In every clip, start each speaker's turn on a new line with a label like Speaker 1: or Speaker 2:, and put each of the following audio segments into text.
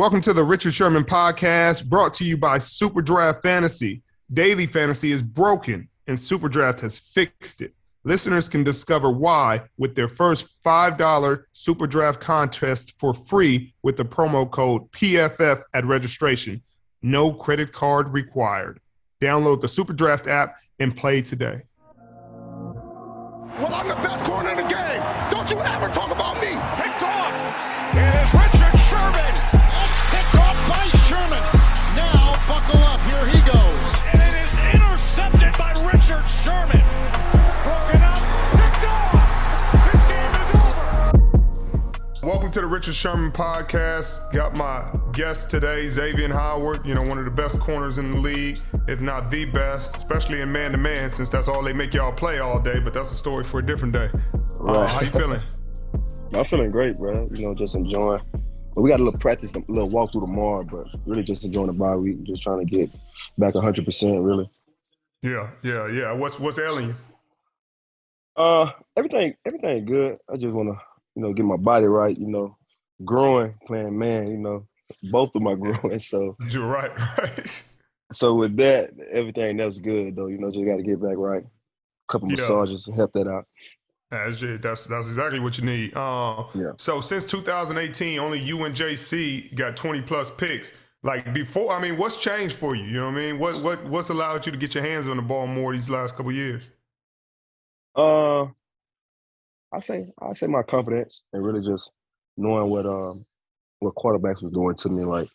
Speaker 1: Welcome to the Richard Sherman podcast, brought to you by SuperDraft Fantasy. Daily fantasy is broken, and SuperDraft has fixed it. Listeners can discover why with their first $5 SuperDraft contest for free with the promo code PFF at registration. No credit card required. Download the SuperDraft app and play today.
Speaker 2: Well, I'm the best corner in the game. Don't you ever talk about me. Picked off. It is Richard Sherman. It's picked off by Sherman. Now, buckle up. Here he goes. And it is intercepted by Richard Sherman. Broken up. Picked off. This game is over.
Speaker 1: Welcome to the Richard Sherman podcast. Got my guest today, Xavien Howard, one of the best corners in the league, if not the best, especially in man-to-man, since that's all they make y'all play all day, but that's a story for a different day.
Speaker 3: Right.
Speaker 1: How you feeling?
Speaker 3: I'm feeling great, bro. Just enjoying. But we got a little practice, a little walk through tomorrow, but really just enjoying the bye week, just trying to get back 100%, really.
Speaker 1: Yeah. What's ailing
Speaker 3: you? Everything good. I just want to, get my body right, growing, playing man, both of my growing. So
Speaker 1: you're right.
Speaker 3: So with that, everything else good though. Just got to get back right. A couple massages to help that out.
Speaker 1: That's exactly what you need. So since 2018, only you and JC got 20 plus picks. Like before, what's changed for you? You know what I mean? What's allowed you to get your hands on the ball more these last couple of years?
Speaker 3: I say my confidence and really just knowing what quarterbacks was doing to me, like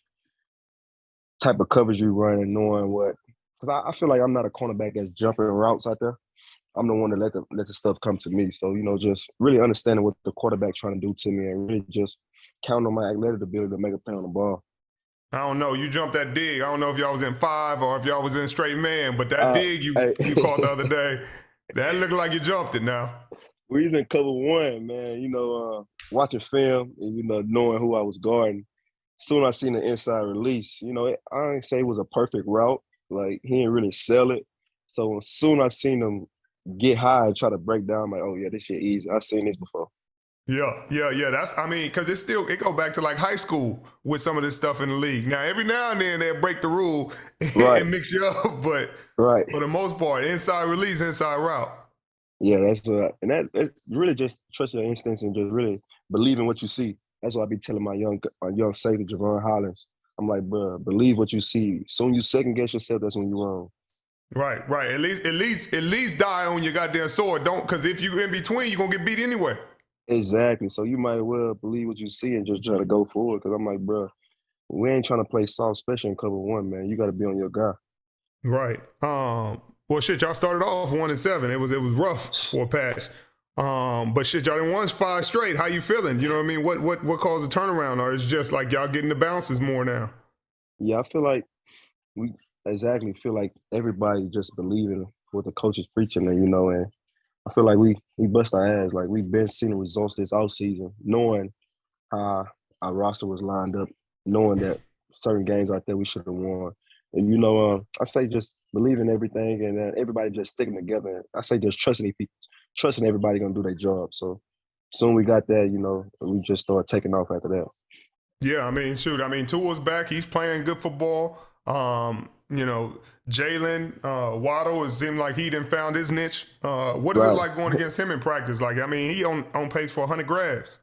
Speaker 3: type of coverage you run and knowing what. Because I feel like I'm not a cornerback that's jumping routes out there. I'm the one to let the stuff come to me. So, just really understanding what the quarterback's trying to do to me and really just counting on my athletic ability to make a play on the ball.
Speaker 1: I don't know. You jumped that dig. I don't know if y'all was in 5 or if y'all was in straight man, but that dig you caught the other day, that looked like you jumped it now.
Speaker 3: We was in cover 1, man, watching film and, knowing who I was guarding. Soon I seen the inside release. I ain't say it was a perfect route. Like, he didn't really sell it. So as soon I seen him get high and try to break down, I'm like, oh, yeah, this shit easy. I've seen this before.
Speaker 1: Yeah. That's, because it go back to like high school with some of this stuff in the league. Now, every now and then they'll break the rule and mix you up, but for the most part, inside release, inside route.
Speaker 3: Yeah, that's and that really just trust your instincts and just really believe in what you see. That's what I be telling my young safety, Jevon Holland. I'm like, bro, believe what you see. Soon you second guess yourself, that's when you're wrong.
Speaker 1: Right. At least die on your goddamn sword. Don't, because if you in between, you're gonna get beat anyway.
Speaker 3: Exactly. So you might well believe what you see and just try to go forward. Because I'm like, bro, we ain't trying to play soft, especially in cover 1, man. You got to be on your guy.
Speaker 1: Right. Well, shit, y'all started off 1-7. It was rough for a patch. But shit, y'all done won 5 straight. How you feeling? You know what I mean? What caused the turnaround? Or it's just like y'all getting the bounces more now?
Speaker 3: Yeah, I feel like feel like everybody just believing what the coach is preaching, and and I feel like we bust our ass. Like, we've been seeing the results this offseason, knowing how our roster was lined up, knowing that certain games out there we should have won. And I say just believe in everything, and everybody just sticking together. I say just trusting everybody gonna do their job. So soon we got that, we just started taking off after that.
Speaker 1: Yeah, Tua's back. He's playing good football. Jaylen Waddle, it seemed like he done found his niche. What is it like going against him in practice? Like, he on pace for 100 grabs.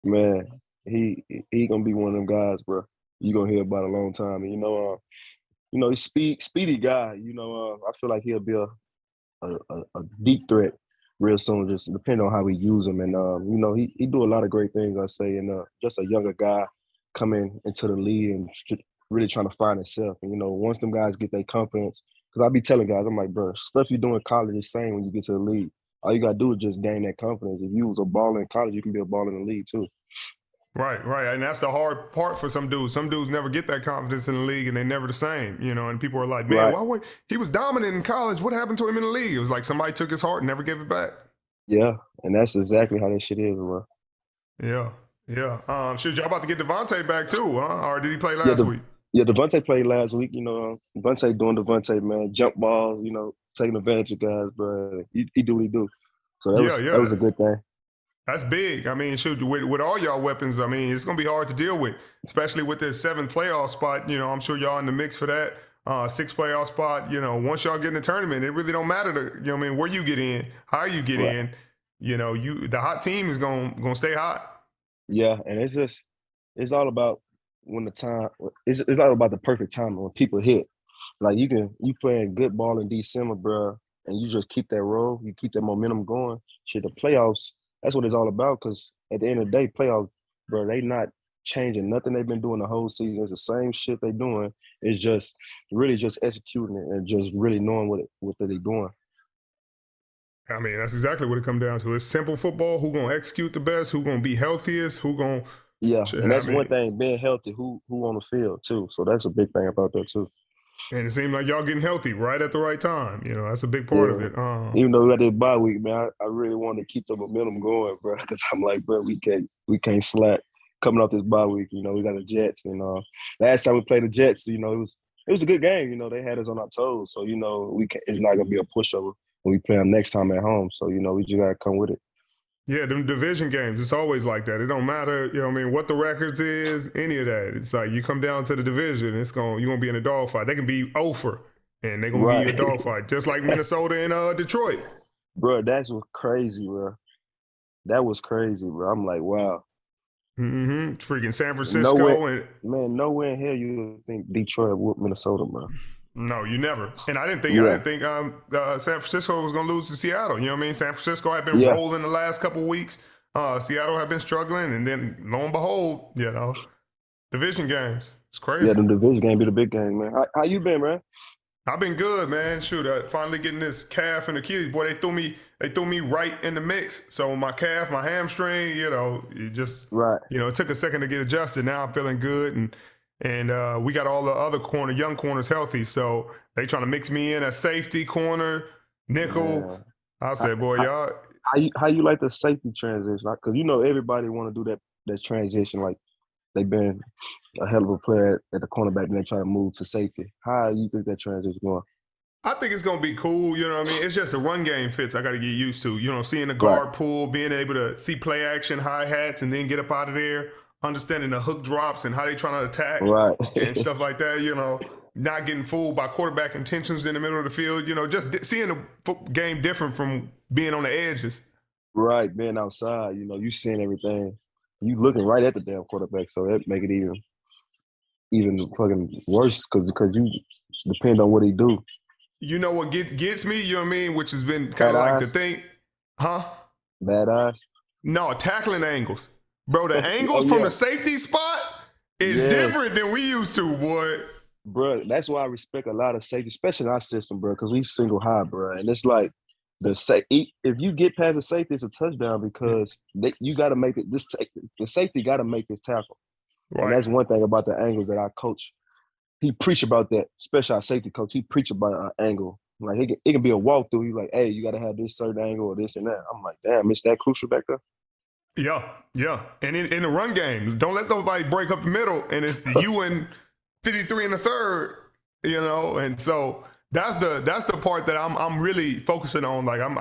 Speaker 3: Man, he gonna be one of them guys, bro. You gonna hear about a long time. And he's speedy guy. I feel like he'll be a deep threat real soon, just depending on how we use him. And he do a lot of great things, I say. And just a younger guy coming into the league and really trying to find himself. And once them guys get their confidence, because I be telling guys, I'm like, bro, stuff you do in college is the same when you get to the league. All you gotta do is just gain that confidence. If you was a baller in college, you can be a baller in the league too.
Speaker 1: Right. And that's the hard part for some dudes. Some dudes never get that confidence in the league, and they're never the same, and people are like, man, he was dominant in college. What happened to him in the league? It was like somebody took his heart and never gave it back.
Speaker 3: Yeah, and that's exactly how that shit is, bro.
Speaker 1: Yeah. Shit, y'all about to get Devontae back too, huh? Or did he play last week?
Speaker 3: Yeah, Devontae played last week. Devontae doing Devontae, man. Jump balls, taking advantage of guys, bro. He do what he do. So that was a good thing.
Speaker 1: That's big. I mean, shoot, with all y'all weapons, I mean, it's going to be hard to deal with, especially with this 7th playoff spot. You know, I'm sure y'all in the mix for that. 6th playoff spot, you know, once y'all get in the tournament, it really don't matter to, you know what I mean, where you get in, how you get in, you know, the hot team is going to stay hot.
Speaker 3: Yeah, and it's all about when the time it's all about the perfect time when people hit. Like you playing good ball in December, bro, and you just keep that roll, you keep that momentum going. Shit, the playoffs, that's what it's all about. Because at the end of the day, playoffs, bro, they not changing nothing they've been doing the whole season. It's the same shit they doing. It's just really just executing it and just really knowing what they're doing.
Speaker 1: I mean, that's exactly what it comes down to. It's simple football. Who gonna execute the best? Who gonna be healthiest? Who gonna
Speaker 3: and that's one thing, being healthy. Who on the field too. So that's a big thing about that too.
Speaker 1: And it seemed like y'all getting healthy right at the right time. You know, that's a big part of it.
Speaker 3: Even though we got this bye week, man, I really wanted to keep the momentum going, bro. Because I'm like, bro, we can't slack coming off this bye week. You know, we got the Jets, and last time we played the Jets, you know, it was a good game. You know, they had us on our toes, so you know, it's not gonna be a pushover when we play them next time at home. So you know, we just gotta come with it.
Speaker 1: Yeah, them division games, it's always like that. It don't matter, you know what I mean, what the records is, any of that. It's like you come down to the division, you're going to be in a dogfight. They can be over, and they're going to be a dogfight, just like Minnesota and Detroit.
Speaker 3: Bro, that's what's crazy, bro. That was crazy, bro. I'm like, wow.
Speaker 1: Mm-hmm. Freaking San Francisco.
Speaker 3: Nowhere in hell you would think Detroit would Minnesota, bro.
Speaker 1: No, you never. And I didn't think San Francisco was going to lose to Seattle. You know what I mean? San Francisco had been rolling the last couple of weeks. Seattle had been struggling. And then, lo and behold, you know, division games. It's crazy.
Speaker 3: Yeah, the division game be the big game, man. How you been, man?
Speaker 1: I've been good, man. Shoot, finally getting this calf and Achilles. Boy, they threw me right in the mix. So my calf, my hamstring, you know, you know, it took a second to get adjusted. Now I'm feeling good. And we got all the other young corners healthy. So they trying to mix me in at safety, corner, nickel. I said, boy, y'all.
Speaker 3: How you like the safety transition? Because you know everybody want to do that transition. Like they've been a hell of a player at the cornerback and they try to move to safety. How you think that transition going?
Speaker 1: I think it's going to be cool. You know what I mean? It's just the run game fits I got to get used to. You know, seeing the guard pull, being able to see play action, hi-hats, and then get up out of there. Understanding the hook drops and how they trying to attack and stuff like that, you know, not getting fooled by quarterback intentions in the middle of the field, you know, just seeing the game different from being on the edges.
Speaker 3: Right, being outside, you know, you seeing everything. You looking right at the damn quarterback, so that make it even fucking worse because you depend on what he do.
Speaker 1: You know what gets me, you know what I mean, which has been kind of like the thing. Huh?
Speaker 3: Bad eyes?
Speaker 1: No, tackling angles. Bro, the angles from the safety spot is different than we used to, boy.
Speaker 3: Bro, that's why I respect a lot of safety, especially in our system, bro, because we single high, bro. And it's like if you get past the safety, it's a touchdown because you got to make it. The safety got to make this tackle. Right. And that's one thing about the angles that our coach, he preach about that, especially our safety coach. He preach about an angle. Like it can be a walkthrough. He's like, hey, you got to have this certain angle or this and that. I'm like, damn, it's that crucial back there.
Speaker 1: Yeah. And in the run game, don't let nobody break up the middle, and it's you and 53 in the third, you know. And so that's the part that I'm really focusing on. Like I'm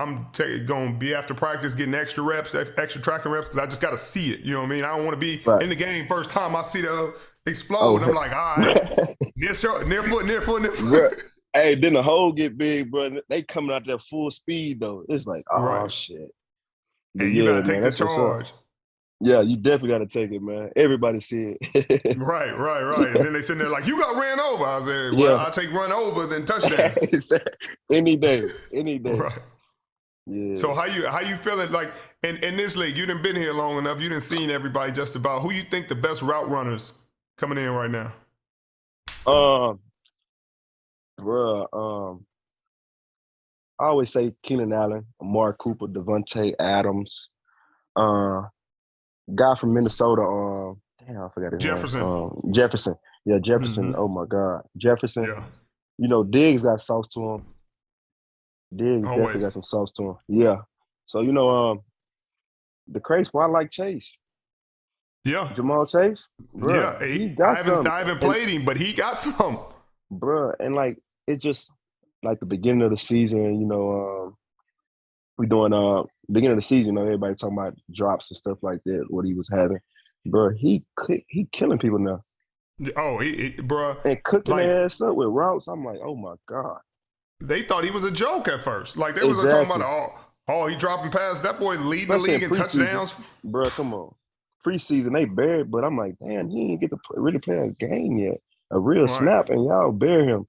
Speaker 1: going to be after practice getting extra reps, extra tracking reps, because I just got to see it. You know what I mean? I don't want to be in the game first time I see the explode. And I'm like, all right, near foot.
Speaker 3: Bro, hey, then the hole get big, bro. They coming out there full speed though. It's like, shit.
Speaker 1: And you gotta take the charge.
Speaker 3: Yeah, you definitely gotta take it, man. Everybody see it.
Speaker 1: Right. And then they sitting there like, you got ran over. I said, well, I'll take run over than touchdown.
Speaker 3: Any day.
Speaker 1: Right.
Speaker 3: Yeah.
Speaker 1: So how you feeling like in this league? You done been here long enough. You done seen everybody just about. Who you think the best route runners coming in right now?
Speaker 3: I always say Keenan Allen, Amari Cooper, Devontae Adams, guy from Minnesota. I forgot his name. Jefferson. Yeah, Jefferson. Mm-hmm. Oh my God, Jefferson. Yeah. You know, Diggs got sauce to him. Definitely got some sauce to him. Yeah. So you know, the crazy part, I like Chase.
Speaker 1: Yeah.
Speaker 3: Jamal Chase. Bruh, he got some.
Speaker 1: I haven't played him, but he got some.
Speaker 3: Bruh, and like it just. Like the beginning of the season, you know, we doing beginning of the season, you know, everybody talking about drops and stuff like that, what he was having. Bro, he killing people now.
Speaker 1: Oh, bro.
Speaker 3: And cooking
Speaker 1: Like,
Speaker 3: their ass up with routes. I'm like, oh my God.
Speaker 1: they thought he was a joke at first. Like, they was
Speaker 3: Exactly.
Speaker 1: talking about, he dropping passes. That boy leading
Speaker 3: Especially
Speaker 1: the league in touchdowns.
Speaker 3: Bro, come on. Preseason, they buried, but I'm like, damn, he didn't get to really play a game yet. A real snap, and y'all bury him.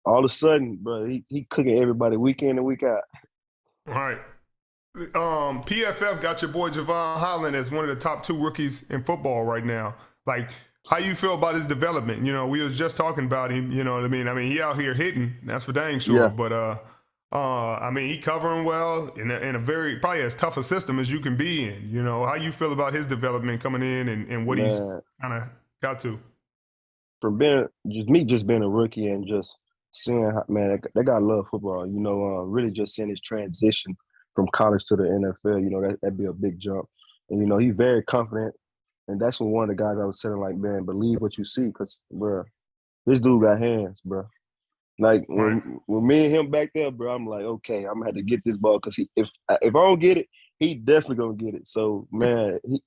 Speaker 3: All of a sudden, bro, he cooking everybody week in and week out.
Speaker 1: Right. PFF got your boy Jevon Holland as one of the top 2 rookies in football right now. Like, how you feel about his development? You know, we was just talking about him. You know what I mean? I mean, he out here hitting. That's for dang sure.
Speaker 3: Yeah.
Speaker 1: But I mean, he covering well in a very probably as tough a system as you can be in. You know, how you feel about his development coming in and what he's kind of got to?
Speaker 3: From being just being a rookie and just seeing how, man, that guy love football. You know, really just seeing his transition from college to the NFL. You know, that'd be a big jump. And you know, he's very confident. And that's when one of the guys I was saying, like, man, believe what you see, because, bro, this dude got hands, bro. Like, when me and him back there, bro, I'm like, okay, I'm going to have to get this ball, because if I don't get it, he definitely going to get it. So, man, he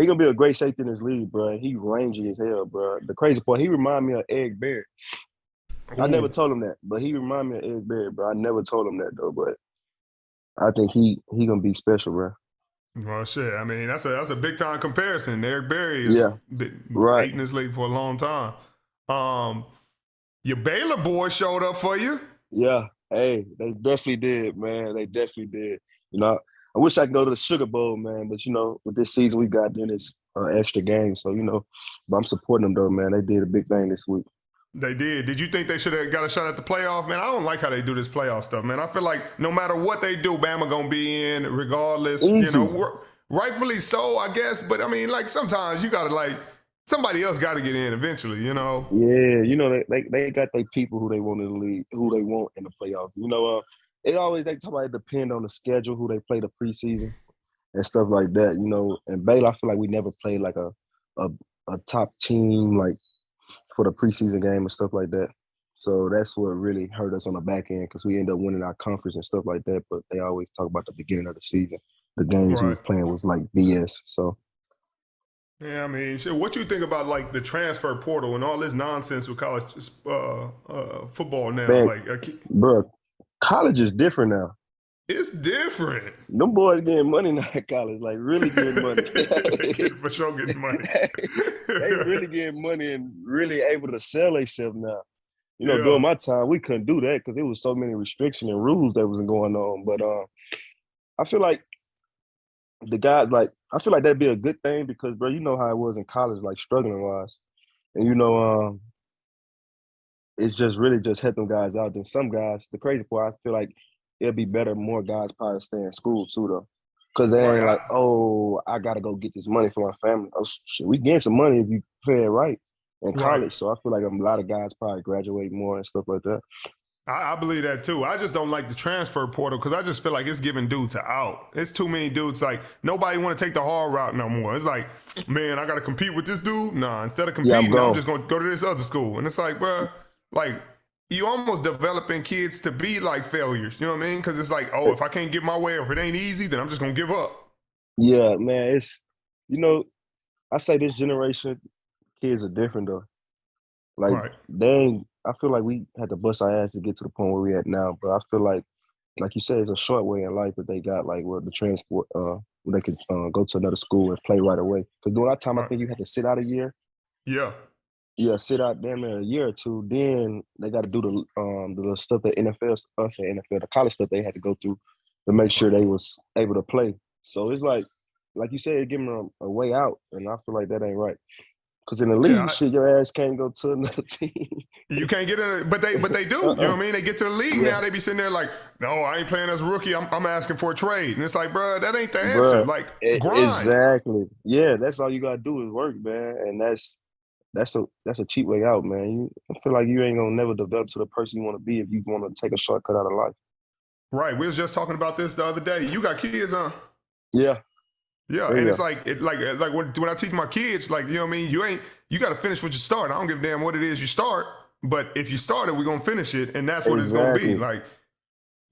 Speaker 3: going to be a great safety in this league, bro. He rangy as hell, bro. The crazy part, he remind me of Eric Berry. I never told him that, but he remind me of Eric Berry, bro. I never told him that, though, but I think he going to be special, bro.
Speaker 1: Well, shit. I mean, that's a big time comparison. Eric Berry is been in this league for a long time. Your Baylor boys showed up for you.
Speaker 3: Yeah. Hey, they definitely did, man. They definitely did. You know, I wish I could go to the Sugar Bowl, man, but you know, with this season we got doing this extra game, so you know, but I'm supporting them though, man. They did a big thing this week.
Speaker 1: They did. Did you think they should have got a shot at the playoff? Man, I don't like how they do this playoff stuff, man. I feel like no matter what they do, Bama gonna be in regardless.
Speaker 3: Easy.
Speaker 1: You know, rightfully so, I guess. But I mean, like sometimes you gotta somebody else got to get in eventually. You know.
Speaker 3: Yeah, you know they got their people who they want in the league, who they want in the playoff. You know, they talk about it depend on the schedule, who they play the preseason and stuff like that. You know, and Baylor, I feel like we never played like a top team like for the preseason game and stuff like that. So that's what really hurt us on the back end, because we end up winning our conference and stuff like that. But they always talk about the beginning of the season. The games we was playing was like BS. So.
Speaker 1: Yeah, I mean, shit, what you think about like the transfer portal and all this nonsense with college football now?
Speaker 3: Man, bro, college is different now.
Speaker 1: It's different.
Speaker 3: Them boys getting money now at college, like really getting money.
Speaker 1: For sure getting money.
Speaker 3: They really getting money and really able to sell themselves now. You know, during my time, we couldn't do that because there was so many restrictions and rules that wasn't going on. But I feel like the guys, like, I feel like that'd be a good thing because, bro, you know how it was in college, like struggling-wise. And, you know, it's just really just help them guys out. Then some guys, the crazy part, I feel like it'll be better, more guys probably stay in school too, though. Because they ain't like, oh, I got to go get this money for my family. Oh, shit, we getting some money if you play it right in college. So I feel like a lot of guys probably graduate more and stuff like that.
Speaker 1: I believe that too. I just don't like the transfer portal because I just feel like it's giving dudes out. It's too many dudes. Like, nobody want to take the hard route no more. It's like, man, I got to compete with this dude? Nah, instead of competing, I'm just going to go to this other school. And it's like, bro, like, you almost developing kids to be like failures. You know what I mean? Because it's like, oh, if I can't get my way or if it ain't easy, then I'm just going to give up.
Speaker 3: Yeah, man. It's, you know, I say this generation, kids are different, though. Like, they ain't, I feel like we had to bust our ass to get to the point where we at now. But I feel like you said, it's a short way in life that they got, like, where the transport, where they could go to another school and play right away. Because during our time, I think you had to sit out a year.
Speaker 1: Yeah.
Speaker 3: Yeah, sit out damn near a year or two. Then they got to do the stuff that the college stuff they had to go through to make sure they was able to play. So it's like you said, give them a way out, and I feel like that ain't right. Because in the league, shit, your ass can't go to another team.
Speaker 1: You can't get in it, but they do. You know what I mean? They get to the league now, they be sitting there like, no, I ain't playing as a rookie. I'm asking for a trade. And it's like, bro, that ain't the answer. Like, grind.
Speaker 3: Exactly. Yeah, that's all you got to do is work, man. And that's a cheap way out, man. I feel like you ain't going to never develop to the person you want to be if you want to take a shortcut out of life. Right.
Speaker 1: We was just talking about this the other day. You got kids, huh?
Speaker 3: Yeah.
Speaker 1: Yeah, and it's like when I teach my kids, like, you know what I mean? You got to finish what you start. I don't give a damn what it is you start, but if you start it, we're going to finish it, and that's what it's going to be. Like,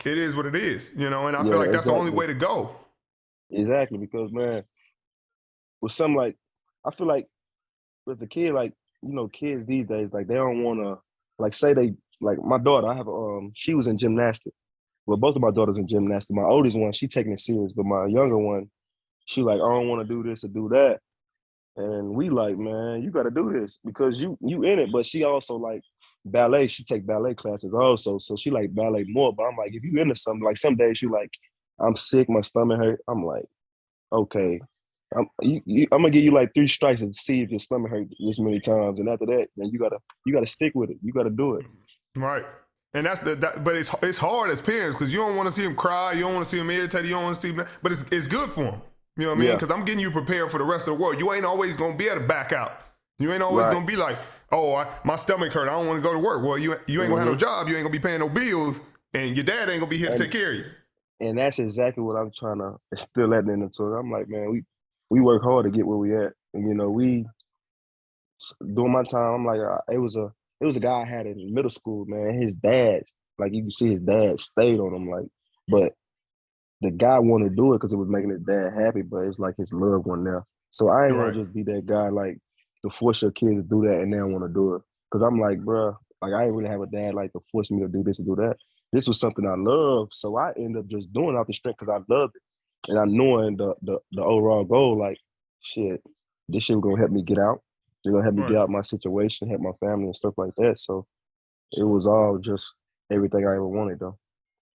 Speaker 1: it is what it is, you know, and I
Speaker 3: Yeah,
Speaker 1: feel like that's the only
Speaker 3: exactly.
Speaker 1: way to go.
Speaker 3: Exactly, because man, with something like, I feel like as a kid, like, kids these days, like they don't wanna, like, say they, like my daughter, I have she was in gymnastics. Well, both of my daughters in gymnastics. My oldest one, she taking it serious, but my younger one, she like, I don't want to do this or do that. And we like, man, you got to do this because you in it. But she also like ballet. She take ballet classes also, so she like ballet more. But I'm like, if you into something, like some days you like, I'm sick, my stomach hurt. I'm like, okay, I'm gonna give you like 3 strikes and see if your stomach hurt this many times. And after that, then you gotta stick with it. You gotta do it.
Speaker 1: Right. And that's but it's hard as parents because you don't want to see him cry, you don't want to see him irritated, you don't want to see him, but it's good for him. You know what I mean?
Speaker 3: Yeah,
Speaker 1: Because I'm getting you prepared for the rest of the world. You ain't always gonna be able to back out. You ain't always
Speaker 3: right.
Speaker 1: gonna be like, oh, my stomach hurt, I don't want to go to work. Well, you ain't gonna have no job, you ain't gonna be paying no bills, and your dad ain't gonna be here to
Speaker 3: And
Speaker 1: take care of you.
Speaker 3: and that's exactly what I'm trying to instill that into it. I'm like, man, we work hard to get where we at, and we during my time, I'm like, it was a guy I had in middle school, man. His dad, like you can see, his dad stayed on him, like, but the guy wanted to do it because it was making his dad happy, but it's like his love one now. So I ain't
Speaker 1: You're
Speaker 3: want
Speaker 1: right.
Speaker 3: to just be that guy, like, to force your kid to do that and they don't want to do it. Because I'm like, bro, like, I ain't really have a dad like to force me to do this and do that. This was something I love, so I ended up just doing it out the strength because I loved it, and I knowing the overall goal, like, shit, this shit was gonna help me get out. It's gonna help me get
Speaker 1: Right.
Speaker 3: out my situation, help my family and stuff like that. So it was all just everything I ever wanted, though.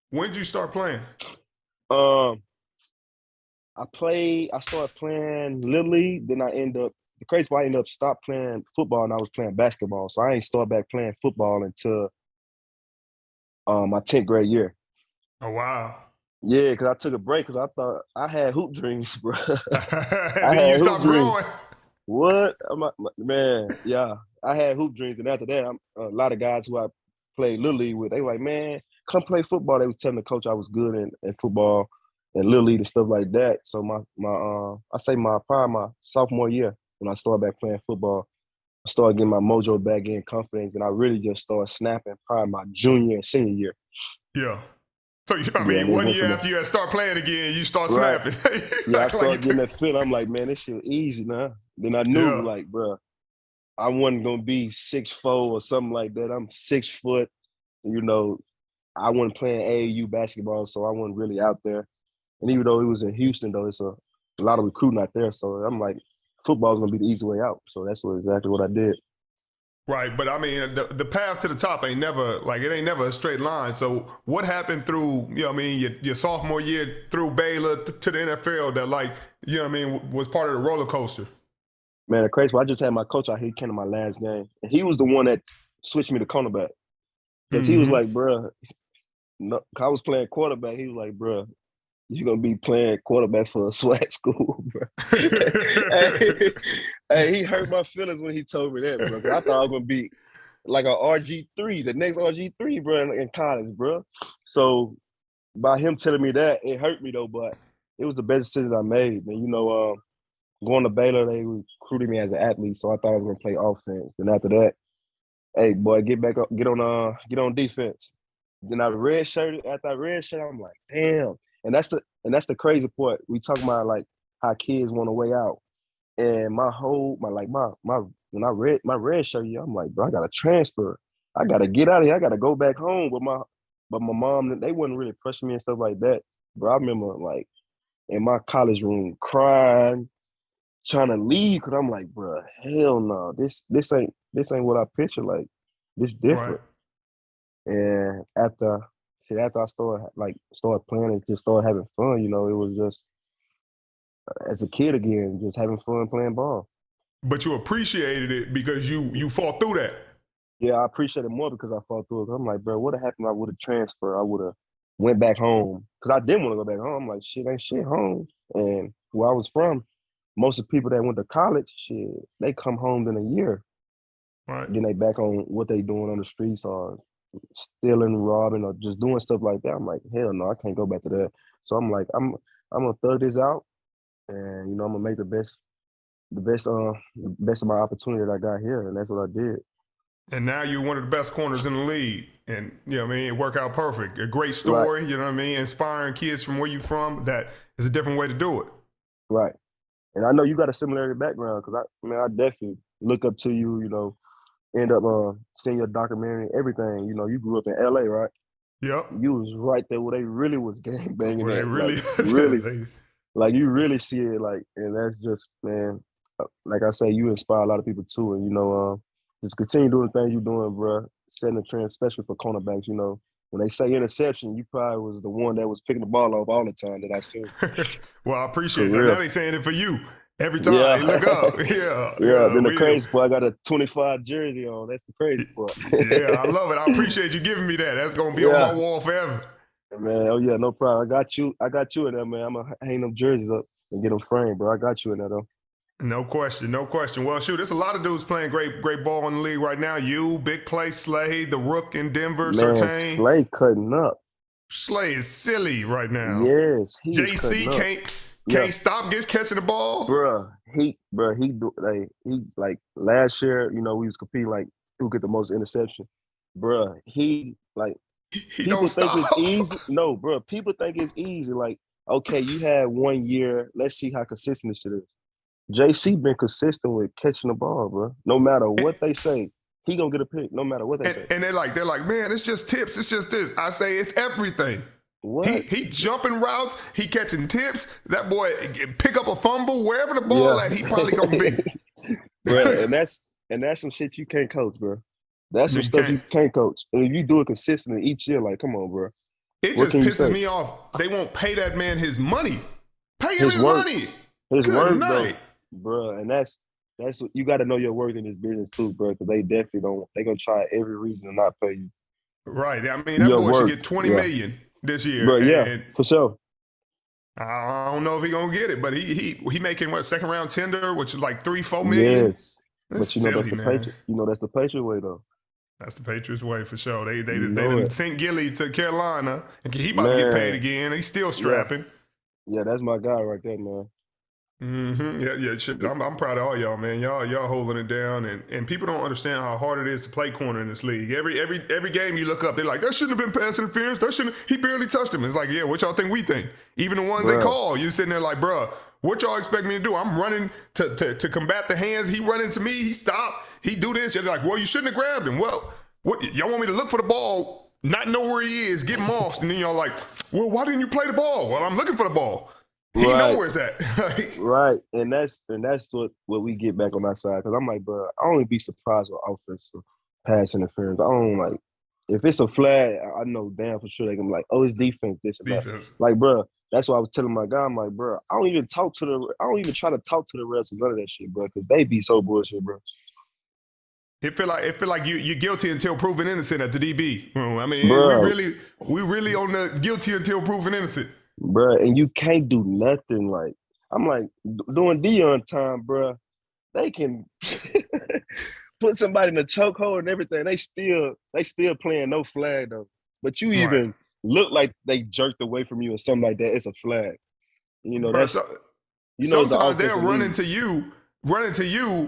Speaker 1: When did you start playing?
Speaker 3: Um, I started playing Little League, then the crazy part, I ended up stopped playing football and I was playing basketball. So I ain't start back playing football until my 10th grade year.
Speaker 1: Oh wow.
Speaker 3: Yeah, because I took a break because I thought I had hoop dreams, bro. I
Speaker 1: Then you
Speaker 3: had hoop
Speaker 1: stopped growing.
Speaker 3: dreams. What? Man, yeah. I had hoop dreams. And after that, a lot of guys who I played Little League with, they were like, man, come play football. They was telling the coach I was good in football and Little League and stuff like that. So probably my sophomore year when I started back playing football, I started getting my mojo back in, confidence, and I really just started snapping probably my junior and senior year.
Speaker 1: Yeah. So I
Speaker 3: Yeah, and
Speaker 1: mean,
Speaker 3: it
Speaker 1: one
Speaker 3: went
Speaker 1: year
Speaker 3: from there.
Speaker 1: after you had start playing again, you start
Speaker 3: Right.
Speaker 1: snapping.
Speaker 3: Yeah, I started getting that feeling. I'm like, man, this shit easy now. Then I knew,
Speaker 1: Yeah.
Speaker 3: like, bro, I wasn't gonna be 6'4" or something like that. I'm 6 foot. You know, I wasn't playing AAU basketball, so I wasn't really out there. And even though it was in Houston, though, it's a lot of recruiting out there. So I'm like, football's gonna be the easy way out. So that's exactly what I did.
Speaker 1: Right, but I mean, the path to the top ain't never it ain't never a straight line. So what happened through your sophomore year through Baylor to the NFL that was part of the roller coaster?
Speaker 3: Man, the crazy part, I just had my coach out here. He came to my last game, and he was the one that switched me to cornerback because he was
Speaker 1: Mm-hmm.
Speaker 3: like, bro, no, I was playing quarterback. He was like, bro, you're gonna be playing quarterback for a swag school, bro. Hey, he hurt my feelings when he told me that, bro. Cause I thought I was gonna be like a RG3, the next RG3, bro, in college, bro. So by him telling me that, it hurt me though, but it was the best decision I made. And going to Baylor, they recruited me as an athlete, so I thought I was gonna play offense. Then after that, hey boy, get back up, get on defense. Then after I redshirt, I'm like, damn. And that's the crazy part. We talking about like how kids want a way out. And my when I read my red shirt, yeah, I'm like, bro, I gotta transfer. I gotta get out of here. I gotta go back home. But my mom, they wouldn't really push me and stuff like that. Bro, I remember like in my college room crying, trying to leave because I'm like, bro, hell no, this ain't what I picture. Like, this
Speaker 1: Right.
Speaker 3: different. And after I started playing and just started having fun, it was just as a kid again, just having fun playing ball.
Speaker 1: But you appreciated it because you fought through that.
Speaker 3: Yeah, I appreciate it more because I fought through it. I'm like, bro, what would have happened if I would have transferred? I would have went back home because I didn't want to go back home. I'm like, shit, ain't shit home. And where I was from, most of the people that went to college, shit, they come home in a year.
Speaker 1: Right.
Speaker 3: Then they back on what they doing on the streets or stealing, robbing, or just doing stuff like that. I'm like, hell no, I can't go back to that. So I'm like, I'm gonna thug this out, and I'm gonna make the best of my opportunity that I got here, and that's what I did.
Speaker 1: And now you're one of the best corners in the league. And, you know what I mean? It worked out perfect. A great story,
Speaker 3: Right.
Speaker 1: you know what I mean? Inspiring kids from where you're from. That is a different way to do it.
Speaker 3: Right. And I know you got a similar background because I definitely look up to you, you know, end up seeing your documentary and everything. You know, you grew up in LA, right?
Speaker 1: Yep.
Speaker 3: You was right there where they really was gang banging.
Speaker 1: Where they really,
Speaker 3: like, really, like you really see it, like, and that's just, man, like I say, you inspire a lot of people too. And, you know, just continue doing the things you're doing, bro, setting a trend, especially for cornerbacks. You know, when they say interception, you probably was the one that was picking the ball off all the time that I seen.
Speaker 1: Well, I appreciate that. Now they saying it for you. Every time
Speaker 3: Yeah.
Speaker 1: they look up. Yeah.
Speaker 3: Yeah, then the crazy part, I got a 25 jersey on. That's the crazy part.
Speaker 1: Yeah, I love it. I appreciate you giving me that. That's going to be on my wall forever.
Speaker 3: Man, oh yeah, no problem. I got you in there, man. I'm going to hang them jerseys up and get them framed, bro. I got you in there, though.
Speaker 1: No question, no question. Well, shoot, there's a lot of dudes playing great ball in the league right now. You, Big Play, Slay, the Rook in Denver,
Speaker 3: Man,
Speaker 1: Surtain.
Speaker 3: Slay cutting up.
Speaker 1: Slay is silly right now.
Speaker 3: Yes,
Speaker 1: JC can't stop catching the ball.
Speaker 3: Bruh, he last year, you know, we was competing like who get the most interception. Bruh, he people think it's easy. No, bruh, people think it's easy. Like, okay, you had 1 year. Let's see how consistent this shit is. JC been consistent with catching the ball, bro. No matter what they say, he gonna get a pick. No matter what they say.
Speaker 1: And they're like, man, it's just tips. It's just this. I say it's everything.
Speaker 3: What?
Speaker 1: He jumping routes. He catching tips. That boy pick up a fumble wherever the ball at. He probably gonna be.
Speaker 3: Bro, and that's some shit you can't coach, bro. That's some stuff you can't coach. And if you do it consistently each year, like, come on, bro.
Speaker 1: It just pisses me off. They won't pay that man his money. Pay him his money.
Speaker 3: His worth, bro. And that's you got to know your worth in this business too, bro. Because they definitely don't. They gonna try every reason to not pay you.
Speaker 1: Right. I mean, that boy should get $20 million this year.
Speaker 3: Bro, yeah, for sure.
Speaker 1: I don't know if he gonna get it, but he making what, second round tender, which is like $3-4 million.
Speaker 3: Yes, but you know that's the Patriot. You know that's the Patriot way though.
Speaker 1: That's the Patriots way for sure. They done sent Gilly to Carolina, and he about to get paid again. He's still strapping.
Speaker 3: Yeah, that's my guy right there, man.
Speaker 1: Mm-hmm. Yeah. Shit. I'm proud of all y'all, man. Y'all holding it down, and people don't understand how hard it is to play corner in this league. Every game you look up, they're like, that shouldn't have been pass interference. He barely touched him. It's like, yeah, what y'all think we think? Even the ones they call, you sitting there like, bruh, what y'all expect me to do? I'm running to combat the hands. He run into me. He stopped. He do this. You're like, well, you shouldn't have grabbed him. Well, what y'all want me to look for the ball, not know where he is, get mossed, and then y'all like, well, why didn't you play the ball? Well, I'm looking for the ball. He know where it's at.
Speaker 3: Right, and that's what we get back on that side. Because I'm like, bro, I only be surprised with offensive pass interference. I don't like if it's a flag. I know damn for sure they can be like, oh, it's defense. This and that. Like, bro, that's what I was telling my guy. I'm like, bro, I don't even try to talk to the refs and none of that shit, bro, because they be so bullshit, bro.
Speaker 1: It feel like you're guilty until proven innocent at the DB. I mean,
Speaker 3: bruh,
Speaker 1: we really on the guilty until proven innocent.
Speaker 3: Bro, and you can't do nothing. Like, I'm like, doing Dion time, bro. They can put somebody in a chokehold and everything. They still playing no flag though. But you even look like they jerked away from you or something like that. It's a flag. You know, that's
Speaker 1: sometimes they'll run into you,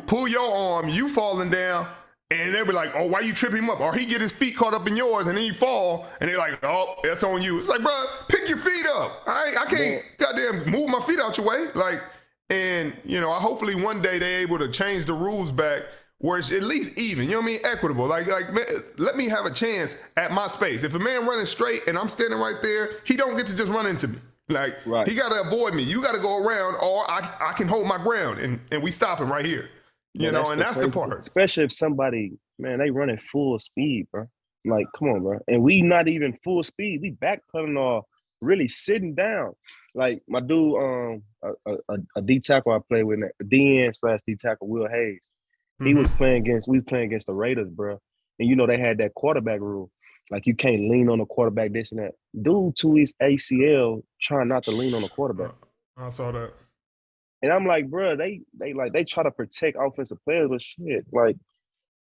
Speaker 1: pull your arm, you falling down. And they'll be like, oh, why you tripping him up? Or he get his feet caught up in yours and then he fall. And they're like, oh, that's on you. It's like, bro, pick your feet up. I can't goddamn move my feet out your way. Like, and, you know, hopefully one day they're able to change the rules back where it's at least even, you know what I mean? Equitable. Like man, let me have a chance at my space. If a man running straight and I'm standing right there, he don't get to just run into me. Like, he got to avoid me. You got to go around or I can hold my ground and we stop him right here. You know, and that's the part.
Speaker 3: Especially if somebody, man, they running full speed, bro. Like, come on, bro. And we not even full speed. We backpedaling or really sitting down. Like my dude, a D tackle I played with, DN/D tackle, Will Hayes. We was playing against the Raiders, bro. And you know they had that quarterback rule. Like you can't lean on the quarterback, this and that. Dude to his ACL trying not to lean on the quarterback.
Speaker 1: I saw that.
Speaker 3: And I'm like, bro, they try to protect offensive players, but shit, like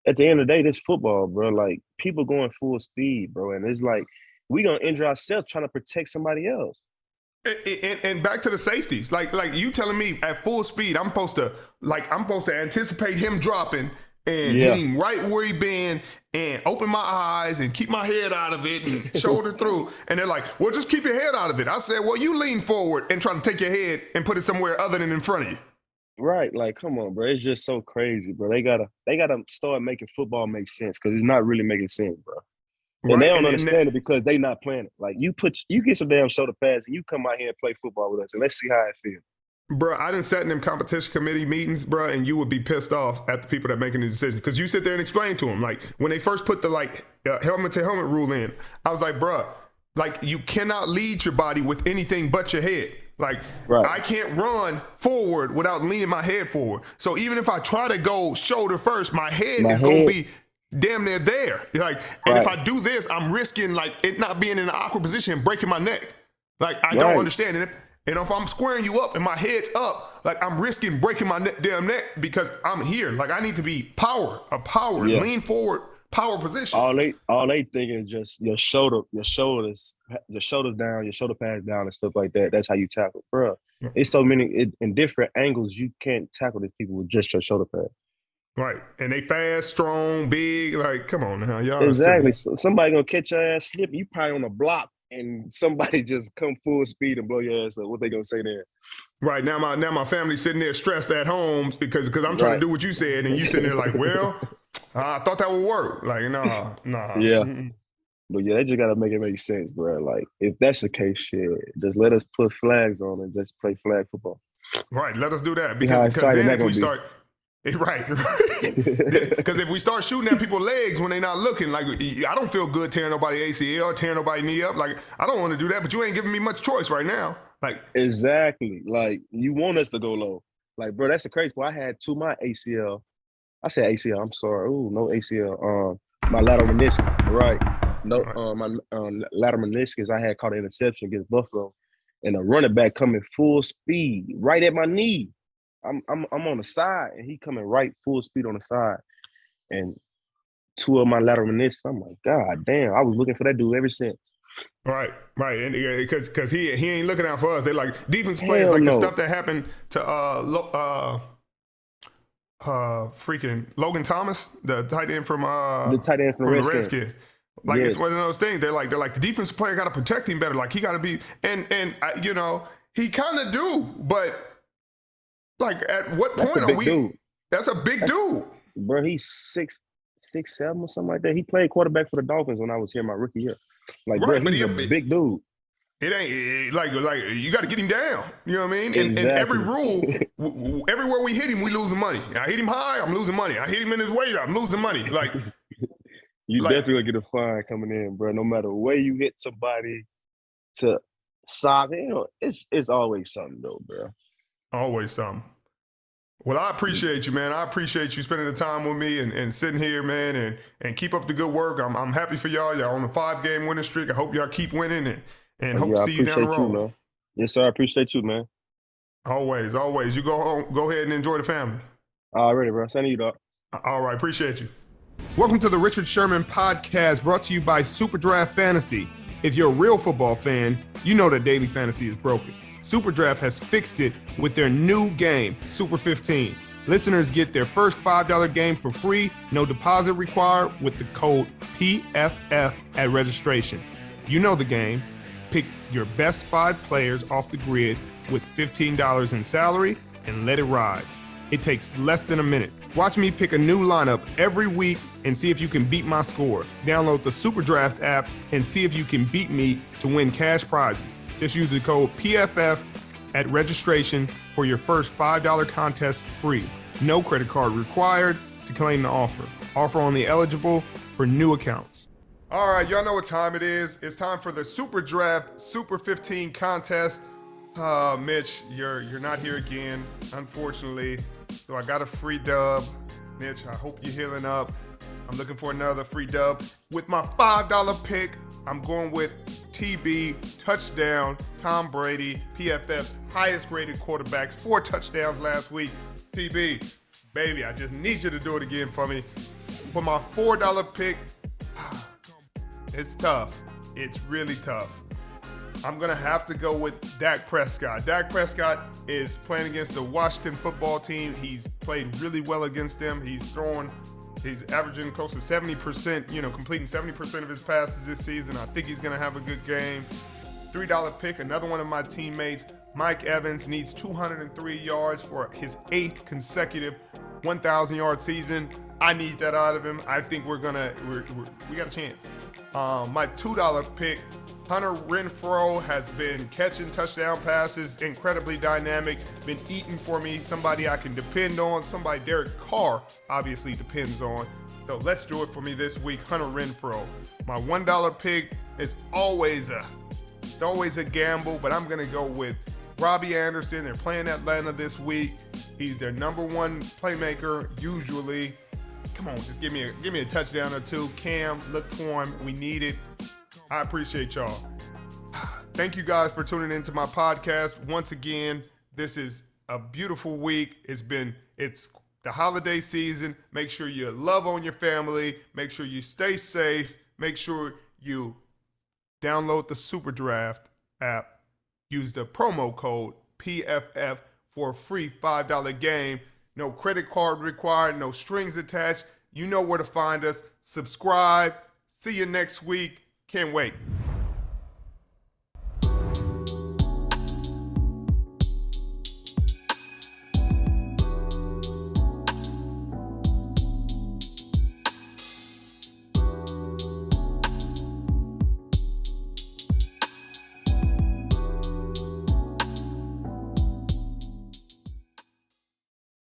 Speaker 3: at the end of the day, this football, bro. Like people going full speed, bro, and it's like we gonna injure ourselves trying to protect somebody else.
Speaker 1: And back to the safeties, like you telling me at full speed, I'm supposed to anticipate him dropping and hit him right where he been and open my eyes and keep my head out of it and shoulder through. And they're like, well, just keep your head out of it. I said, well, you lean forward and try to take your head and put it somewhere other than in front of you.
Speaker 3: Right, like, come on, bro. It's just so crazy, bro. They gotta start making football make sense because it's not really making sense, bro. And
Speaker 1: Right.
Speaker 3: they don't understand it because they not playing it. Like, you get some damn shoulder pads and you come out here and play football with us and let's see how it feels.
Speaker 1: Bro, I done sat in them competition committee meetings, bro, and you would be pissed off at the people that making the decision because you sit there and explain to them. Like, when they first put the, helmet-to-helmet rule in, I was like, bro, like, you cannot lead your body with anything but your head. Like, I can't run forward without leaning my head forward. So even if I try to go shoulder first, my head is going to be damn near there. Like, and if I do this, I'm risking, like, it not being in an awkward position and breaking my neck. Like, I don't understand it. And if I'm squaring you up and my head's up, like, I'm risking breaking my damn neck because I'm here. Like, I need to be lean forward, power position.
Speaker 3: All they thinking is just your shoulders down, your shoulder pads down and stuff like that. That's how you tackle, bro. It's so many in different angles. You can't tackle these people with just your shoulder pad.
Speaker 1: Right, and they fast, strong, big. Like, come on now, y'all.
Speaker 3: Exactly. So somebody gonna catch your ass slip. You probably on a block. And somebody just come full speed and blow your ass up. What they gonna say there?
Speaker 1: Right, now my family's sitting there stressed at home because I'm trying to do what you said, and you sitting there like, well, I thought that would work. Like, nah.
Speaker 3: Yeah. But yeah, they just gotta make it make sense, bro. Like, if that's the case, shit, just let us put flags on and just play flag football.
Speaker 1: Right, let us do that because then if we start. Right. Because if we start shooting at people's legs when they're not looking, like, I don't feel good tearing nobody ACL, tearing nobody knee up. Like, I don't want to do that, but you ain't giving me much choice right now. Like,
Speaker 3: exactly. Like, you want us to go low. Like, bro, that's the crazy part. I had my ACL. I said ACL. I'm sorry. Ooh, no ACL. My lateral meniscus. Right. No. My lateral meniscus. I had caught an interception against Buffalo, and a running back coming full speed right at my knee. I'm on the side, and he coming right full speed on the side, and two of my lateral meniscus. I'm like, God damn! I was looking for that dude ever since. Right,
Speaker 1: and because he ain't looking out for us. They like defense players like the stuff that happened to freaking Logan Thomas, the tight end from
Speaker 3: the
Speaker 1: Redskins. Like, it's one of those things. They're like the defensive player got to protect him better. Like, he got to be and he kind of do, but. Like, at what point are we? Dude. That's a big dude.
Speaker 3: Bro, he's 6'7" or something like that. He played quarterback for the Dolphins when I was here my rookie year. Like, bro, he's a big dude.
Speaker 1: It ain't like you got to get him down. You know what I mean? Exactly. And every rule, everywhere we hit him, we losing money. I hit him high, I'm losing money. I hit him in his weight, I'm losing money. Like,
Speaker 3: you definitely get a fine coming in, bro. No matter where you hit somebody to sock, it's always something though, bro.
Speaker 1: Always something. Well, I appreciate you, man. I appreciate you spending the time with me and sitting here, man, and keep up the good work. I'm happy for y'all. Y'all on a 5-game winning streak. I hope y'all keep winning and hope to see you down the road.
Speaker 3: Man. Yes, sir. I appreciate you, man.
Speaker 1: Always. You go home, go ahead and enjoy the family.
Speaker 3: Alrighty, bro. Sending you, dog.
Speaker 1: All right. Appreciate you. Welcome to the Richard Sherman podcast, brought to you by Super Draft Fantasy. If you're a real football fan, you know that daily fantasy is broken. Super Draft has fixed it with their new game, Super 15. Listeners get their first $5 game for free, no deposit required, with the code PFF at registration. You know the game. Pick your best 5 players off the grid with $15 in salary and let it ride. It takes less than a minute. Watch me pick a new lineup every week and see if you can beat my score. Download the Super Draft app and see if you can beat me to win cash prizes. Just use the code PFF at registration for your first $5 contest free. No credit card required to claim the offer. Offer only eligible for new accounts. All right, y'all know what time it is. It's time for the Super Draft Super 15 contest. Mitch, you're not here again, unfortunately. So I got a free dub. Mitch, I hope you're healing up. I'm looking for another free dub. With my $5 pick, I'm going with TB, touchdown, Tom Brady, PFF's highest rated quarterbacks, 4 touchdowns last week. TB, baby, I just need you to do it again for me. For my $4 pick, it's tough. It's really tough. I'm going to have to go with Dak Prescott. Dak Prescott is playing against the Washington football team. He's played really well against them. He's throwing He's averaging close to 70%, completing 70% of his passes this season. I think he's going to have a good game. $3 pick, another one of my teammates, Mike Evans, needs 203 yards for his 8th consecutive 1,000-yard season. I need that out of him. I think we got a chance. My $2 pick, Hunter Renfrow, has been catching touchdown passes, incredibly dynamic, been eating for me, somebody I can depend on, somebody Derek Carr obviously depends on. So let's do it for me this week, Hunter Renfrow. My $1 pick is always a gamble, but I'm going to go with Robbie Anderson. They're playing Atlanta this week. He's their number one playmaker usually. Come on, just give me a touchdown or two. Cam, look for him. We need it. I appreciate y'all. Thank you guys for tuning into my podcast. Once again, this is a beautiful week. It's the holiday season. Make sure you love on your family. Make sure you stay safe. Make sure you download the Super Draft app. Use the promo code PFF for a free $5 game. No credit card required, no strings attached. You know where to find us. Subscribe. See you next week. Can't wait.